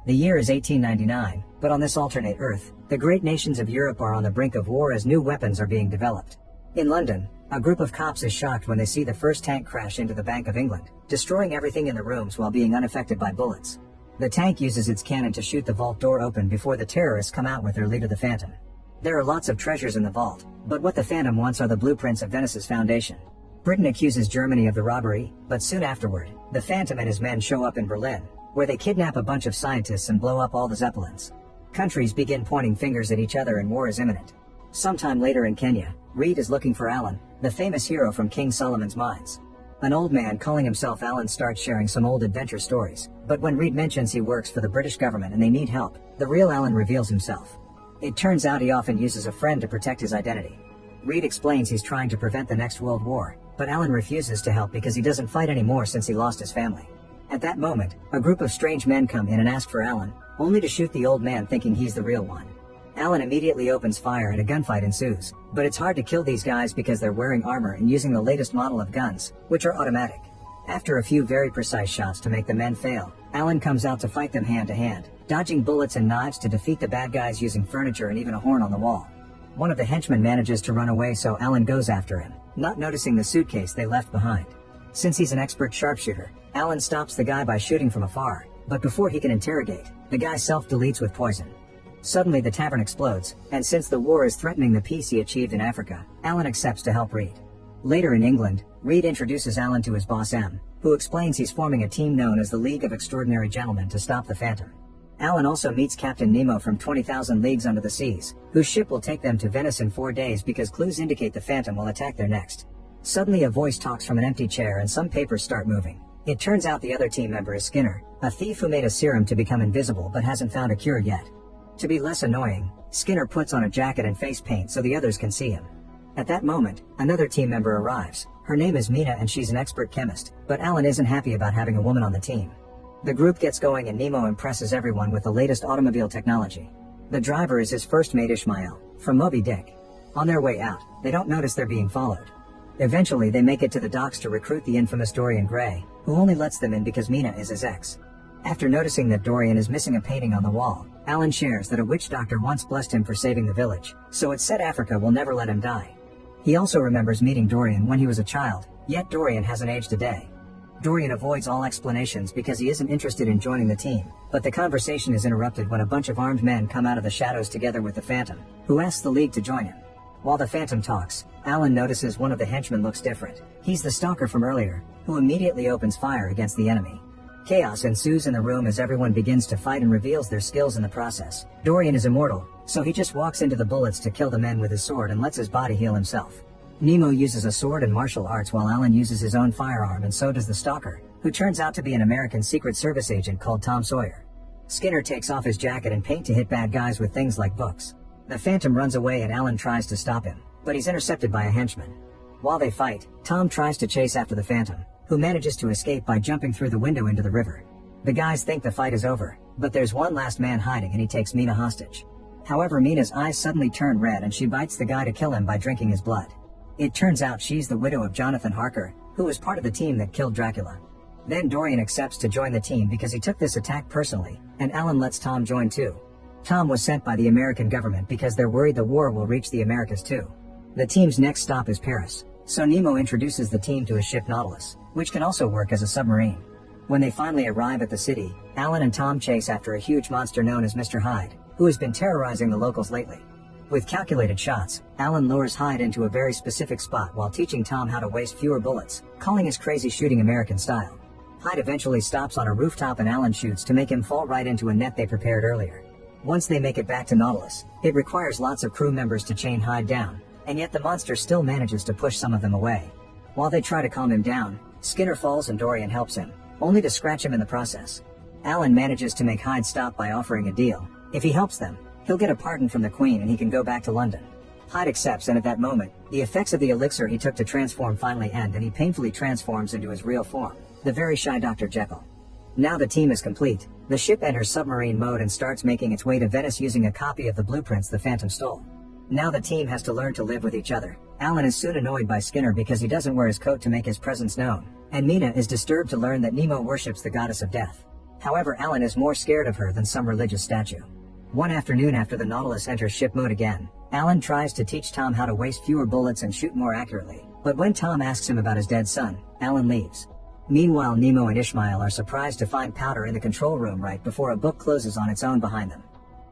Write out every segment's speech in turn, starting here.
The year is 1899, but on this alternate Earth, the great nations of Europe are on the brink of war as new weapons are being developed. In London, a group of cops is shocked when they see the first tank crash into the Bank of England, destroying everything in the rooms while being unaffected by bullets. The tank uses its cannon to shoot the vault door open before the terrorists come out with their leader the Phantom. There are lots of treasures in the vault, but what the Phantom wants are the blueprints of Venice's foundation. Britain accuses Germany of the robbery, but soon afterward, the Phantom and his men show up in Berlin, where they kidnap a bunch of scientists and blow up all the Zeppelins. Countries begin pointing fingers at each other and war is imminent. Sometime later in Kenya, Reed is looking for Alan, the famous hero from King Solomon's Mines. An old man calling himself Alan starts sharing some old adventure stories, but when Reed mentions he works for the British government and they need help, the real Alan reveals himself. It turns out he often uses a friend to protect his identity. Reed explains he's trying to prevent the next World War, but Alan refuses to help because he doesn't fight anymore since he lost his family. At that moment, a group of strange men come in and ask for Alan, only to shoot the old man thinking he's the real one. Alan immediately opens fire and a gunfight ensues, but it's hard to kill these guys because they're wearing armor and using the latest model of guns, which are automatic. After a few very precise shots to make the men fail, Alan comes out to fight them hand to hand, dodging bullets and knives to defeat the bad guys using furniture and even a horn on the wall. One of the henchmen manages to run away, so Alan goes after him, not noticing the suitcase they left behind. Since he's an expert sharpshooter, Alan stops the guy by shooting from afar, but before he can interrogate, the guy self-deletes with poison. Suddenly the tavern explodes, and since the war is threatening the peace he achieved in Africa, Alan accepts to help Reed. Later in England, Reed introduces Alan to his boss M, who explains he's forming a team known as the League of Extraordinary Gentlemen to stop the Phantom. Alan also meets Captain Nemo from 20,000 Leagues Under the Seas, whose ship will take them to Venice in 4 days because clues indicate the Phantom will attack there next. Suddenly a voice talks from an empty chair and some papers start moving. It turns out the other team member is Skinner, a thief who made a serum to become invisible but hasn't found a cure yet. To be less annoying, Skinner puts on a jacket and face paint so the others can see him. At that moment, another team member arrives. Her name is Mina and she's an expert chemist, but Alan isn't happy about having a woman on the team. The group gets going and Nemo impresses everyone with the latest automobile technology. The driver is his first mate Ishmael, from Moby Dick. On their way out, they don't notice they're being followed. Eventually they make it to the docks to recruit the infamous Dorian Gray, who only lets them in because Mina is his ex. After noticing that Dorian is missing a painting on the wall, Alan shares that a witch doctor once blessed him for saving the village, so it's said Africa will never let him die. He also remembers meeting Dorian when he was a child, yet Dorian hasn't aged a day. Dorian avoids all explanations because he isn't interested in joining the team, but the conversation is interrupted when a bunch of armed men come out of the shadows together with the Phantom, who asks the League to join him. While the Phantom talks, Alan notices one of the henchmen looks different. He's the stalker from earlier, who immediately opens fire against the enemy. Chaos ensues in the room as everyone begins to fight and reveals their skills in the process. Dorian is immortal, so he just walks into the bullets to kill the men with his sword and lets his body heal himself. Nemo uses a sword and martial arts while Alan uses his own firearm, and so does the stalker, who turns out to be an American Secret Service agent called Tom Sawyer. Skinner takes off his jacket and paint to hit bad guys with things like books. The Phantom runs away and Alan tries to stop him, but he's intercepted by a henchman. While they fight, Tom tries to chase after the Phantom, who manages to escape by jumping through the window into the river. The guys think the fight is over, but there's one last man hiding and he takes Mina hostage. However, Mina's eyes suddenly turn red and she bites the guy to kill him by drinking his blood. It turns out she's the widow of Jonathan Harker, who was part of the team that killed Dracula. Then Dorian accepts to join the team because he took this attack personally, and Alan lets Tom join too. Tom was sent by the American government because they're worried the war will reach the Americas too. The team's next stop is Paris, so Nemo introduces the team to his ship Nautilus, which can also work as a submarine. When they finally arrive at the city, Alan and Tom chase after a huge monster known as Mr. Hyde, who has been terrorizing the locals lately. With calculated shots, Alan lures Hyde into a very specific spot while teaching Tom how to waste fewer bullets, calling his crazy shooting American style. Hyde eventually stops on a rooftop and Alan shoots to make him fall right into a net they prepared earlier. Once they make it back to Nautilus, it requires lots of crew members to chain Hyde down, and yet the monster still manages to push some of them away. While they try to calm him down, Skinner falls and Dorian helps him, only to scratch him in the process. Alan manages to make Hyde stop by offering a deal. If he helps them, he'll get a pardon from the Queen and he can go back to London. Hyde accepts, and at that moment, the effects of the elixir he took to transform finally end and he painfully transforms into his real form, the very shy Dr. Jekyll. Now the team is complete. The ship enters submarine mode and starts making its way to Venice using a copy of the blueprints the Phantom stole. Now the team has to learn to live with each other. Alan is soon annoyed by Skinner because he doesn't wear his coat to make his presence known, and Mina is disturbed to learn that Nemo worships the goddess of death. However, Alan is more scared of her than some religious statue. One afternoon after the Nautilus enters ship mode again, Alan tries to teach Tom how to waste fewer bullets and shoot more accurately, but when Tom asks him about his dead son, Alan leaves. Meanwhile, Nemo and Ishmael are surprised to find powder in the control room right before a book closes on its own behind them.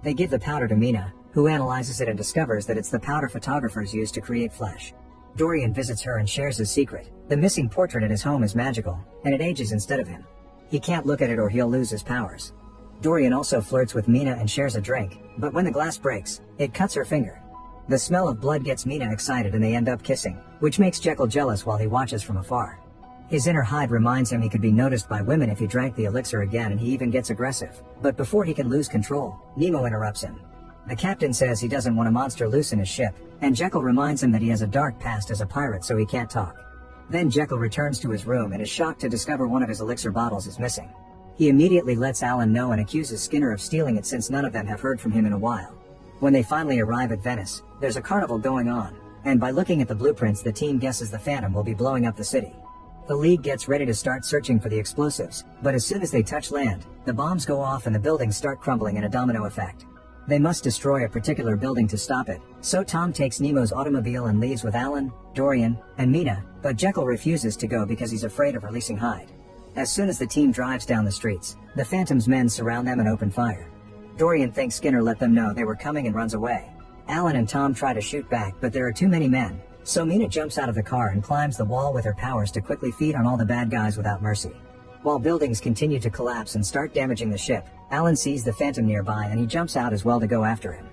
They give the powder to Mina, who analyzes it and discovers that it's the powder photographers use to create flesh. Dorian visits her and shares his secret. The missing portrait at his home is magical, and it ages instead of him. He can't look at it or he'll lose his powers. Dorian also flirts with Mina and shares a drink, but when the glass breaks, it cuts her finger. The smell of blood gets Mina excited and they end up kissing, which makes Jekyll jealous while he watches from afar. His inner Hyde reminds him he could be noticed by women if he drank the elixir again, and he even gets aggressive. But before he can lose control, Nemo interrupts him. The captain says he doesn't want a monster loose in his ship, and Jekyll reminds him that he has a dark past as a pirate so he can't talk. Then Jekyll returns to his room and is shocked to discover one of his elixir bottles is missing. He immediately lets Alan know and accuses Skinner of stealing it since none of them have heard from him in a while. When they finally arrive at Venice, there's a carnival going on, and by looking at the blueprints the team guesses the Phantom will be blowing up the city. The League gets ready to start searching for the explosives, but as soon as they touch land, the bombs go off and the buildings start crumbling in a domino effect. They must destroy a particular building to stop it, so Tom takes Nemo's automobile and leaves with Alan, Dorian, and Mina, but Jekyll refuses to go because he's afraid of releasing Hyde. As soon as the team drives down the streets, the Phantom's men surround them and open fire. Dorian thinks Skinner let them know they were coming and runs away. Alan and Tom try to shoot back, but there are too many men, so Mina jumps out of the car and climbs the wall with her powers to quickly feed on all the bad guys without mercy. While buildings continue to collapse and start damaging the ship, Alan sees the Phantom nearby and he jumps out as well to go after him.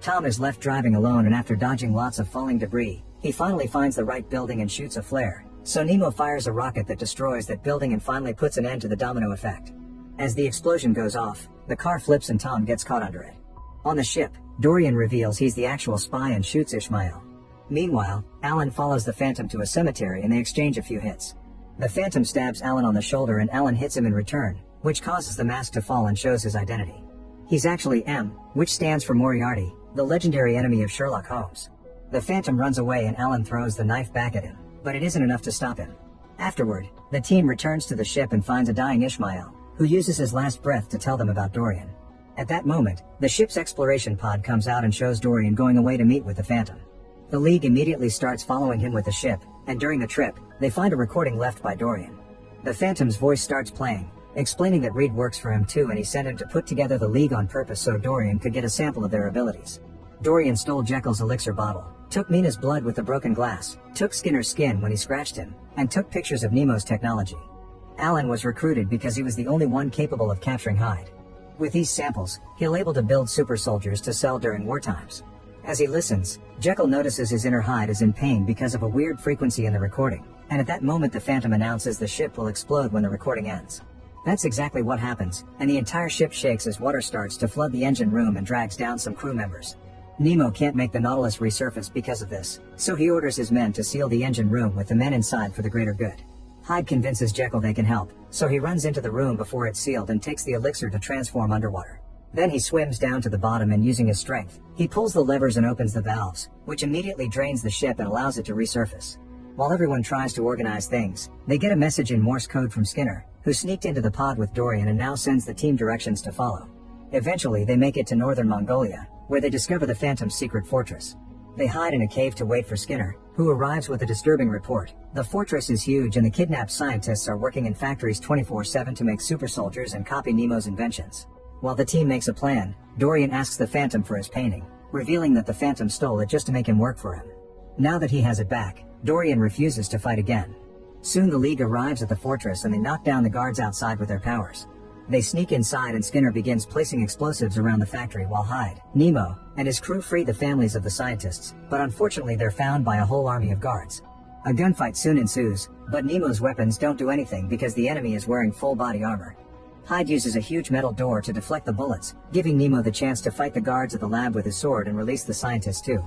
Tom is left driving alone, and after dodging lots of falling debris, he finally finds the right building and shoots a flare, so Nemo fires a rocket that destroys that building and finally puts an end to the domino effect. As the explosion goes off, the car flips and Tom gets caught under it. On the ship, Dorian reveals he's the actual spy and shoots Ishmael. Meanwhile, Alan follows the Phantom to a cemetery and they exchange a few hits. The Phantom stabs Alan on the shoulder and Alan hits him in return, which causes the mask to fall and shows his identity. He's actually M, which stands for Moriarty, the legendary enemy of Sherlock Holmes. The Phantom runs away and Alan throws the knife back at him, but it isn't enough to stop him. Afterward, the team returns to the ship and finds a dying Ishmael, who uses his last breath to tell them about Dorian. At that moment, the ship's exploration pod comes out and shows Dorian going away to meet with the Phantom. The League immediately starts following him with the ship, and during the trip, they find a recording left by Dorian. The Phantom's voice starts playing, explaining that Reed works for him too and he sent him to put together the League on purpose so Dorian could get a sample of their abilities. Dorian stole Jekyll's elixir bottle, took Mina's blood with the broken glass, took Skinner's skin when he scratched him, and took pictures of Nemo's technology. Alan was recruited because he was the only one capable of capturing Hyde. With these samples, he'll able to build super soldiers to sell during war times. As he listens, Jekyll notices his inner Hyde is in pain because of a weird frequency in the recording, and at that moment the Phantom announces the ship will explode when the recording ends. That's exactly what happens, and the entire ship shakes as water starts to flood the engine room and drags down some crew members. Nemo can't make the Nautilus resurface because of this, so he orders his men to seal the engine room with the men inside for the greater good. Hyde convinces Jekyll they can help, so he runs into the room before it's sealed and takes the elixir to transform underwater. Then he swims down to the bottom and using his strength, he pulls the levers and opens the valves, which immediately drains the ship and allows it to resurface. While everyone tries to organize things, they get a message in Morse code from Skinner, who sneaked into the pod with Dorian and now sends the team directions to follow. Eventually they make it to northern Mongolia, where they discover the Phantom's secret fortress. They hide in a cave to wait for Skinner, who arrives with a disturbing report. The fortress is huge and the kidnapped scientists are working in factories 24/7 to make super soldiers and copy Nemo's inventions. While the team makes a plan, Dorian asks the Phantom for his painting, revealing that the Phantom stole it just to make him work for him. Now that he has it back, Dorian refuses to fight again. Soon the League arrives at the fortress and they knock down the guards outside with their powers. They sneak inside and Skinner begins placing explosives around the factory while Hyde, Nemo, and his crew free the families of the scientists, but unfortunately they're found by a whole army of guards. A gunfight soon ensues, but Nemo's weapons don't do anything because the enemy is wearing full body armor. Hyde uses a huge metal door to deflect the bullets, giving Nemo the chance to fight the guards at the lab with his sword and release the scientists too.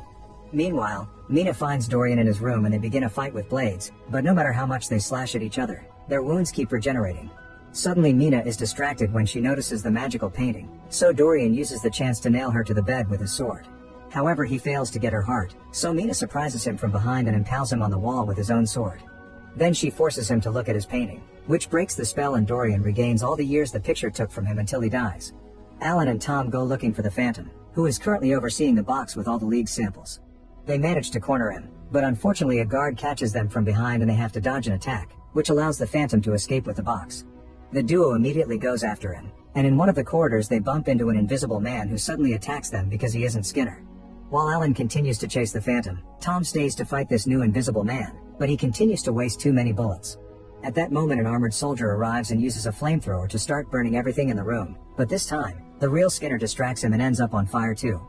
Meanwhile, Mina finds Dorian in his room and they begin a fight with blades, but no matter how much they slash at each other, their wounds keep regenerating. Suddenly Mina is distracted when she notices the magical painting, so Dorian uses the chance to nail her to the bed with his sword. However, he fails to get her heart, so Mina surprises him from behind and impales him on the wall with his own sword. Then she forces him to look at his painting, which breaks the spell, and Dorian regains all the years the picture took from him until he dies. Alan and Tom go looking for the Phantom, who is currently overseeing the box with all the League's samples. They manage to corner him, but unfortunately a guard catches them from behind and they have to dodge an attack, which allows the Phantom to escape with the box. The duo immediately goes after him, and in one of the corridors they bump into an invisible man who suddenly attacks them because he isn't Skinner. While Alan continues to chase the Phantom, Tom stays to fight this new invisible man, but he continues to waste too many bullets. At that moment an armored soldier arrives and uses a flamethrower to start burning everything in the room, but this time, the real Skinner distracts him and ends up on fire too.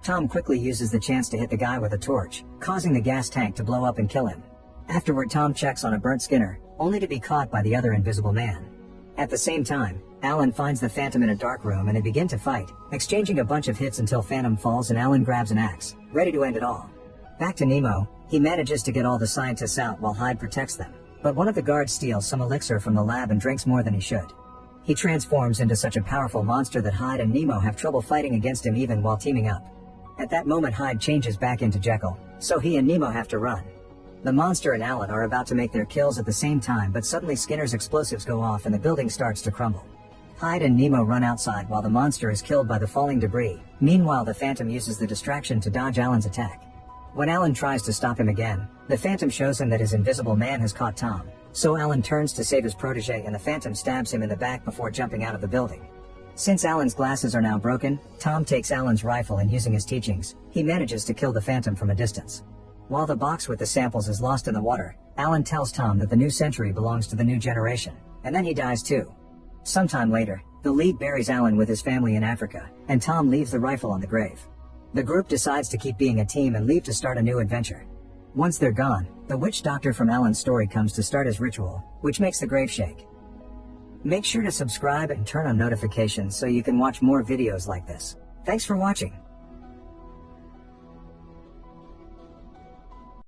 Tom quickly uses the chance to hit the guy with a torch, causing the gas tank to blow up and kill him. Afterward Tom checks on a burnt Skinner, only to be caught by the other invisible man. At the same time, Alan finds the Phantom in a dark room and they begin to fight, exchanging a bunch of hits until Phantom falls and Alan grabs an axe, ready to end it all. Back to Nemo, he manages to get all the scientists out while Hyde protects them, but one of the guards steals some elixir from the lab and drinks more than he should. He transforms into such a powerful monster that Hyde and Nemo have trouble fighting against him even while teaming up. At that moment Hyde changes back into Jekyll, so he and Nemo have to run. The monster and Alan are about to make their kills at the same time, but suddenly Skinner's explosives go off and the building starts to crumble. Hyde and Nemo run outside while the monster is killed by the falling debris. Meanwhile the Phantom uses the distraction to dodge Alan's attack. When Alan tries to stop him again, the Phantom shows him that his invisible man has caught Tom, so Alan turns to save his protege and the Phantom stabs him in the back before jumping out of the building. Since Alan's glasses are now broken, Tom takes Alan's rifle and using his teachings, he manages to kill the Phantom from a distance. While the box with the samples is lost in the water, Alan tells Tom that the new century belongs to the new generation, and then he dies too. Sometime later, the League buries Alan with his family in Africa, and Tom leaves the rifle on the grave. The group decides to keep being a team and leave to start a new adventure. Once they're gone, the witch doctor from Alan's story comes to start his ritual, which makes the grave shake. Make sure to subscribe and turn on notifications so you can watch more videos like this. Thanks for watching.